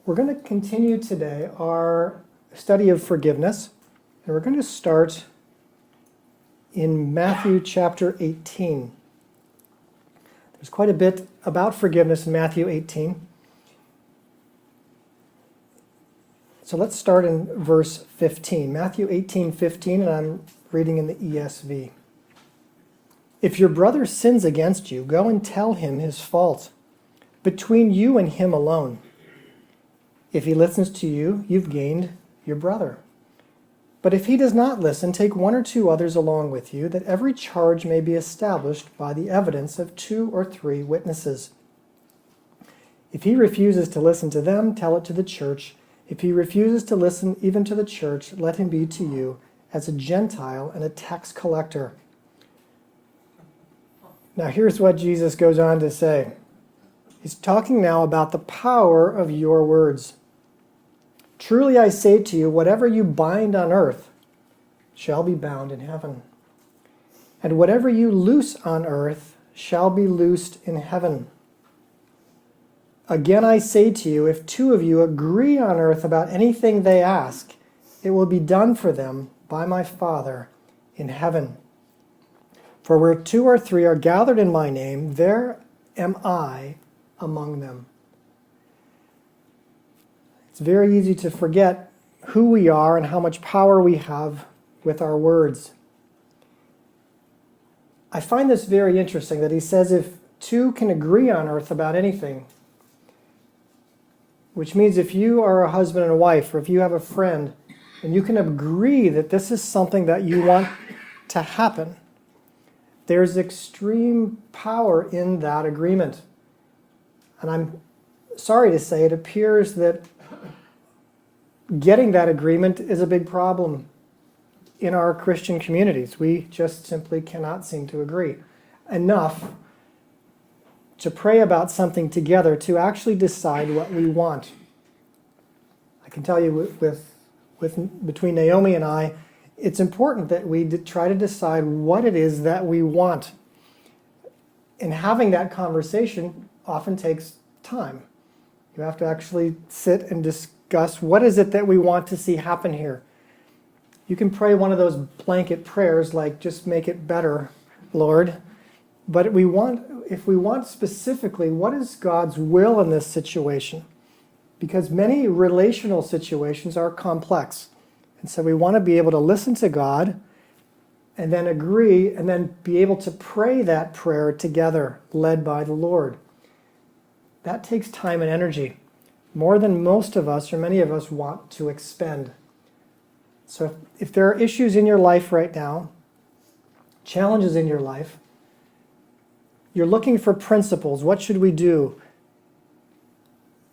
We're going to continue today our study of forgiveness, and we're going to start in Matthew chapter 18. There's quite a bit about forgiveness in Matthew 18. So let's start in verse 15. Matthew 18:15, and I'm reading in the ESV. If your brother sins against you, go and tell him his fault, between you and him alone. If he listens to you, you've gained your brother. But if he does not listen, take one or two others along with you, that every charge may be established by the evidence of 2 or 3 witnesses. If he refuses to listen to them, tell it to the church. If he refuses to listen even to the church, let him be to you as a Gentile and a tax collector. Now here's what Jesus goes on to say. He's talking now about the power of your words. Truly I say to you, whatever you bind on earth shall be bound in heaven. And whatever you loose on earth shall be loosed in heaven. Again I say to you, if 2 of you agree on earth about anything they ask, it will be done for them by my Father in heaven. For where 2 or 3 are gathered in my name, there am I among them. It's very easy to forget who we are and how much power we have with our words. I find this very interesting that he says if 2 can agree on earth about anything, which means if you are a husband and a wife, or if you have a friend, and you can agree that this is something that you want to happen, there's extreme power in that agreement. And I'm sorry to say, it appears that getting that agreement is a big problem in our Christian communities. We just simply cannot seem to agree enough to pray about something together to actually decide what we want. I can tell you between Naomi and I, it's important that we try to decide what it is that we want. And having that conversation often takes time. You have to actually sit and discuss what is it that we want to see happen here. You can pray one of those blanket prayers like, just make it better, Lord. But if we want specifically, what is God's will in this situation? Because many relational situations are complex. And so we want to be able to listen to God and then agree and then be able to pray that prayer together, led by the Lord. That takes time and energy, more than most of us or many of us want to expend. So if there are issues in your life right now, challenges in your life, you're looking for principles, what should we do?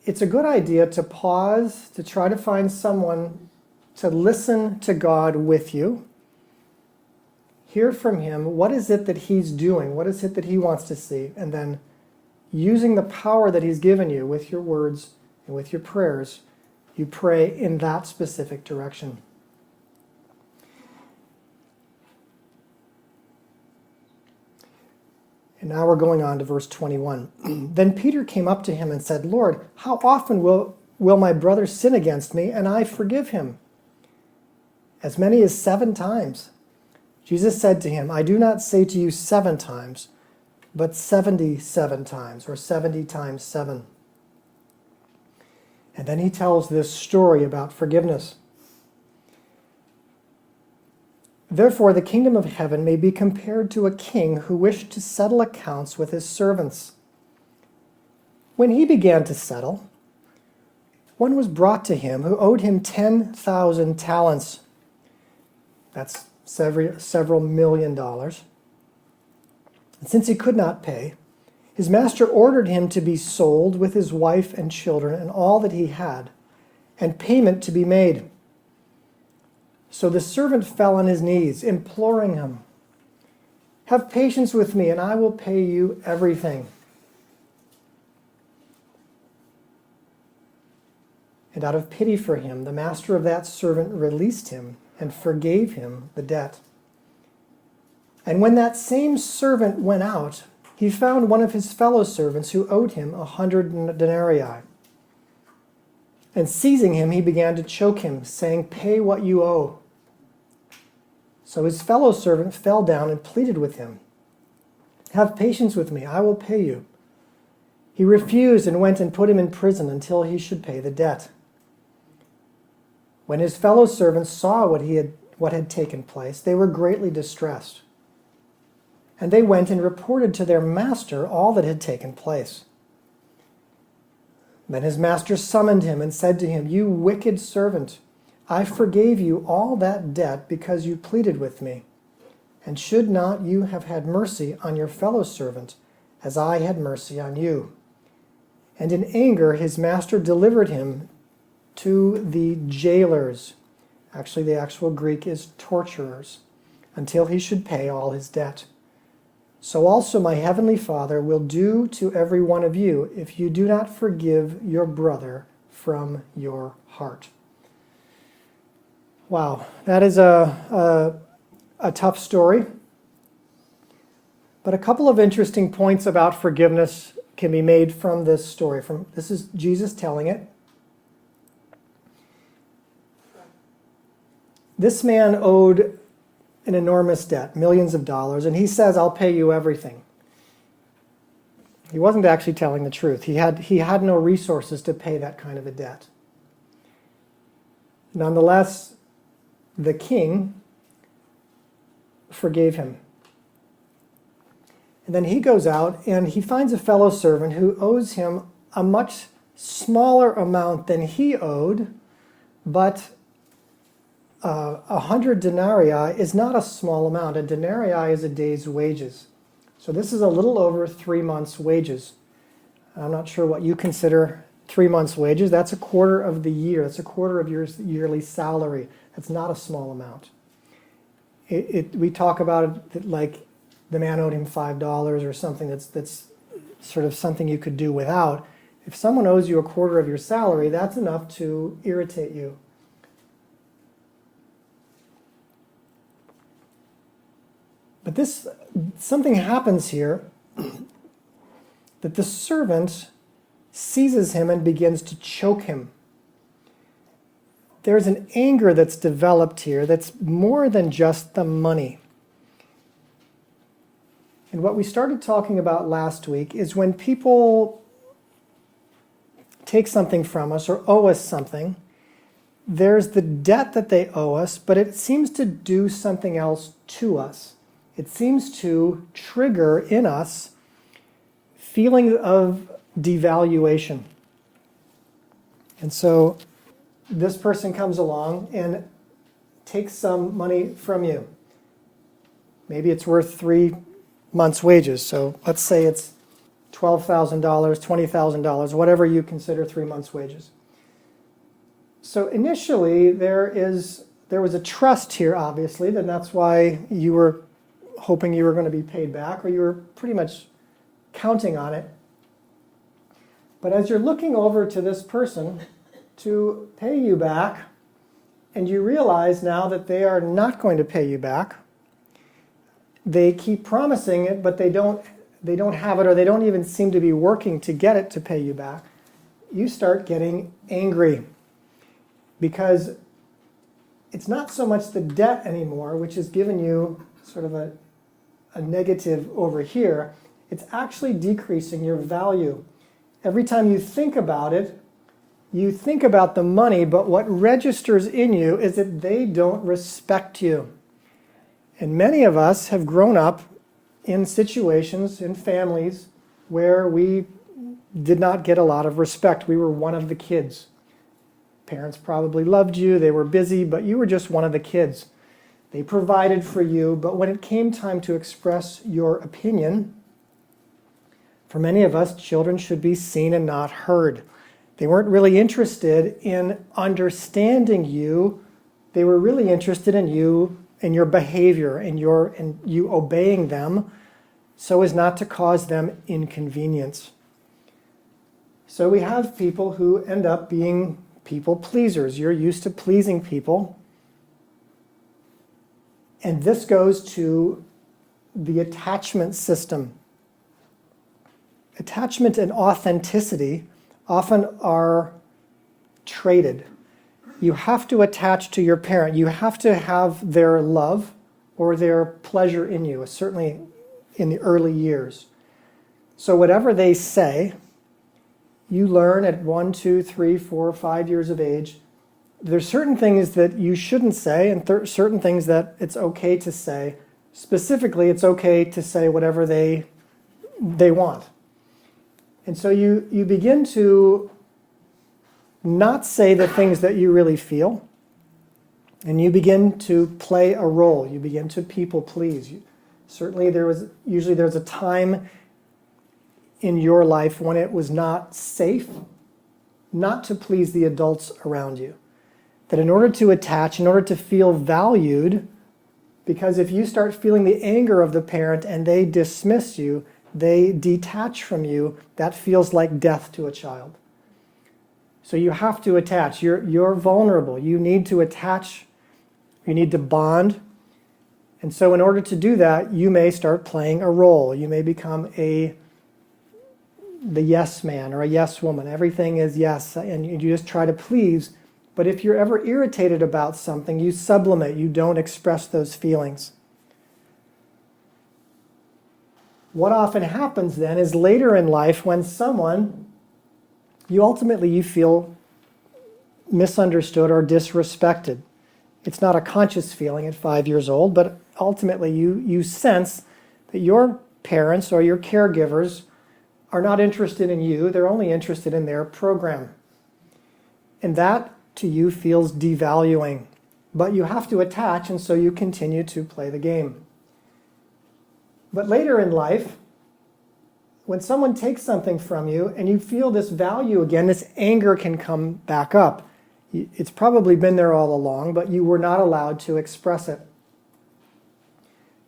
It's a good idea to pause, to try to find someone to listen to God with you, hear from him, what is it that he's doing, what is it that he wants to see, and then using the power that he's given you with your words and with your prayers, you pray in that specific direction. And now we're going on to verse 21. Then Peter came up to him and said, Lord, how often will my brother sin against me and I forgive him? As many as 7 times. Jesus said to him, I do not say to you 7 times, but 77 times, or 70 times 7. And then he tells this story about forgiveness. Therefore, the kingdom of heaven may be compared to a king who wished to settle accounts with his servants. When he began to settle, one was brought to him who owed him 10,000 talents. That's several $million. And since he could not pay, his master ordered him to be sold with his wife and children and all that he had, and payment to be made. So the servant fell on his knees, imploring him, have patience with me, and I will pay you everything. And out of pity for him, the master of that servant released him and forgave him the debt. And when that same servant went out, he found one of his fellow servants who owed him 100 denarii. And seizing him, he began to choke him, saying, "Pay what you owe." So his fellow servant fell down and pleaded with him, "Have patience with me, I will pay you." He refused and went and put him in prison until he should pay the debt. When his fellow servants saw what had taken place, they were greatly distressed. And they went and reported to their master all that had taken place. Then his master summoned him and said to him, "You wicked servant, I forgave you all that debt because you pleaded with me. And should not you have had mercy on your fellow servant, as I had mercy on you?" And in anger his master delivered him to the jailers. Actually, the actual Greek is torturers, until he should pay all his debt. So also my heavenly Father will do to every one of you if you do not forgive your brother from your heart. Wow, that is a tough story. But a couple of interesting points about forgiveness can be made from this story. This is Jesus telling it. This man owed an enormous debt, millions of dollars, and he says, "I'll pay you everything." He wasn't actually telling the truth. He had no resources to pay that kind of a debt. Nonetheless, the king forgave him. And then he goes out and he finds a fellow servant who owes him a much smaller amount than he owed, but 100 denarii is not a small amount. A denarii is a day's wages. So this is a little over 3 months' wages. I'm not sure what you consider 3 months' wages. That's a quarter of the year. That's a quarter of your yearly salary. That's not a small amount. We talk about it like the man owed him $5 or something that's sort of something you could do without. If someone owes you a quarter of your salary, that's enough to irritate you. But something happens here that the servant seizes him and begins to choke him. There's an anger that's developed here that's more than just the money. And what we started talking about last week is when people take something from us or owe us something, there's the debt that they owe us, but it seems to do something else to us. It seems to trigger in us feeling of devaluation. And so this person comes along and takes some money from you. Maybe it's worth 3 months' wages. So let's say it's $12,000, $20,000, whatever you consider 3 months' wages. So initially there was a trust here, obviously, and that's why you were hoping you were going to be paid back, or you were pretty much counting on it. But as you're looking over to this person to pay you back, and you realize now that they are not going to pay you back, they keep promising it, but they don't have it, or they don't even seem to be working to get it to pay you back, you start getting angry. Because it's not so much the debt anymore, which has given you sort of a negative over here. It's actually decreasing your value. Every time you think about it, you think about the money, but what registers in you is that they don't respect you. And many of us have grown up in situations, in families, where we did not get a lot of respect. We were one of the kids. Parents probably loved you, they were busy, but you were just one of the kids. They provided for you, but when it came time to express your opinion, for many of us, children should be seen and not heard. They weren't really interested in understanding you. They were really interested in you and your behavior and you obeying them so as not to cause them inconvenience. So we have people who end up being people pleasers. You're used to pleasing people. And this goes to the attachment system. Attachment and authenticity often are traded. You have to attach to your parent. You have to have their love or their pleasure in you, certainly in the early years. So whatever they say, you learn at 1, 2, 3, 4, 5 years of age. There's certain things that you shouldn't say and certain things that it's okay to say. Specifically, it's okay to say whatever they want. And so you begin to not say the things that you really feel, and you begin to play a role. You begin to people please. Certainly there's a time in your life when it was not safe not to please the adults around you. That in order to attach, in order to feel valued, because if you start feeling the anger of the parent and they dismiss you, they detach from you, that feels like death to a child. So you have to attach. You're vulnerable. You need to attach. You need to bond. And so in order to do that, you may start playing a role. You may become the yes man or a yes woman. Everything is yes, and you just try to please. But if you're ever irritated about something, you sublimate. You don't express those feelings. What often happens then is later in life when you feel misunderstood or disrespected. It's not a conscious feeling at 5 years old, but ultimately you sense that your parents or your caregivers are not interested in you, they're only interested in their program. And that to you feels devaluing, but you have to attach, and so you continue to play the game. But later in life, when someone takes something from you and you feel this value again, this anger can come back up. It's probably been there all along, but you were not allowed to express it.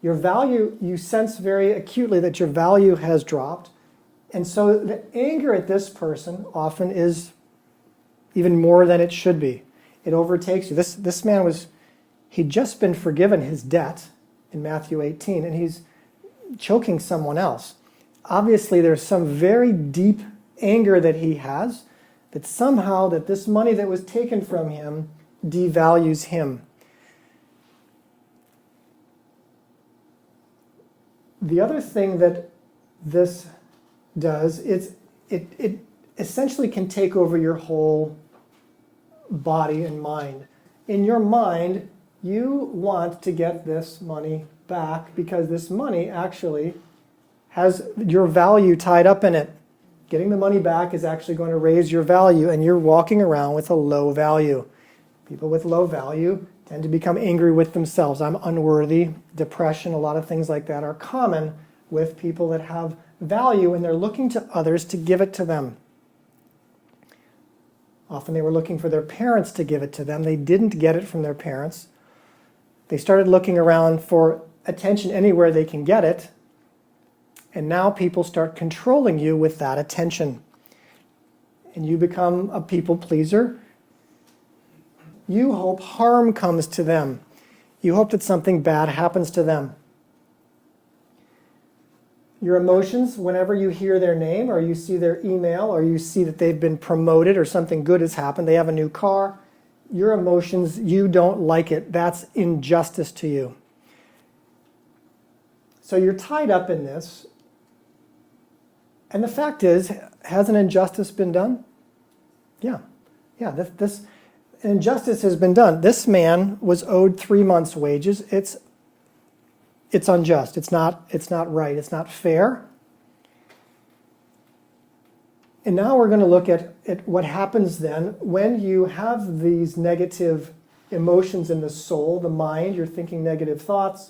Your value, you sense very acutely that your value has dropped. And so the anger at this person often is even more than it should be. It overtakes you. This man he'd just been forgiven his debt in Matthew 18, and he's choking someone else. Obviously, there's some very deep anger that he has, that somehow that this money that was taken from him devalues him. The other thing that this does is it essentially can take over your whole body and mind. In your mind, you want to get this money back because this money actually has your value tied up in it. Getting the money back is actually going to raise your value, and you're walking around with a low value. People with low value tend to become angry with themselves. I'm unworthy. Depression, a lot of things like that are common with people that have value, and they're looking to others to give it to them. Often they were looking for their parents to give it to them. They didn't get it from their parents. They started looking around for attention anywhere they can get it. And now people start controlling you with that attention. And you become a people pleaser. You hope harm comes to them. You hope that something bad happens to them. Your emotions, whenever you hear their name or you see their email or you see that they've been promoted or something good has happened, they have a new car, your emotions, you don't like it. That's injustice to you. So you're tied up in this. And the fact is, has an injustice been done? Yeah. This injustice has been done. This man was owed 3 months' wages. It's unjust. It's not right. It's not fair. And now we're going to look at what happens then when you have these negative emotions in the soul, the mind. You're thinking negative thoughts.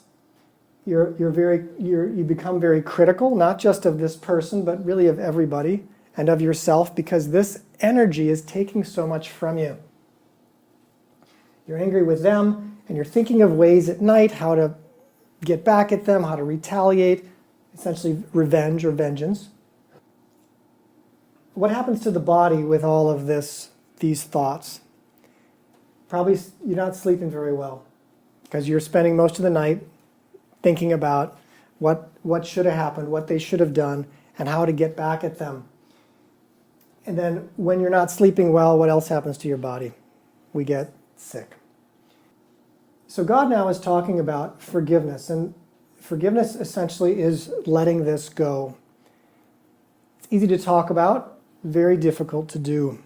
You become very critical, not just of this person, but really of everybody and of yourself, because this energy is taking so much from you. You're angry with them, and you're thinking of ways at night how to get back at them, how to retaliate, essentially revenge or vengeance. What happens to the body with all of these thoughts? Probably you're not sleeping very well because you're spending most of the night thinking about what should have happened, what they should have done, and how to get back at them. And then when you're not sleeping well, what else happens to your body? We get sick. So God now is talking about forgiveness, and forgiveness essentially is letting this go. It's easy to talk about, very difficult to do.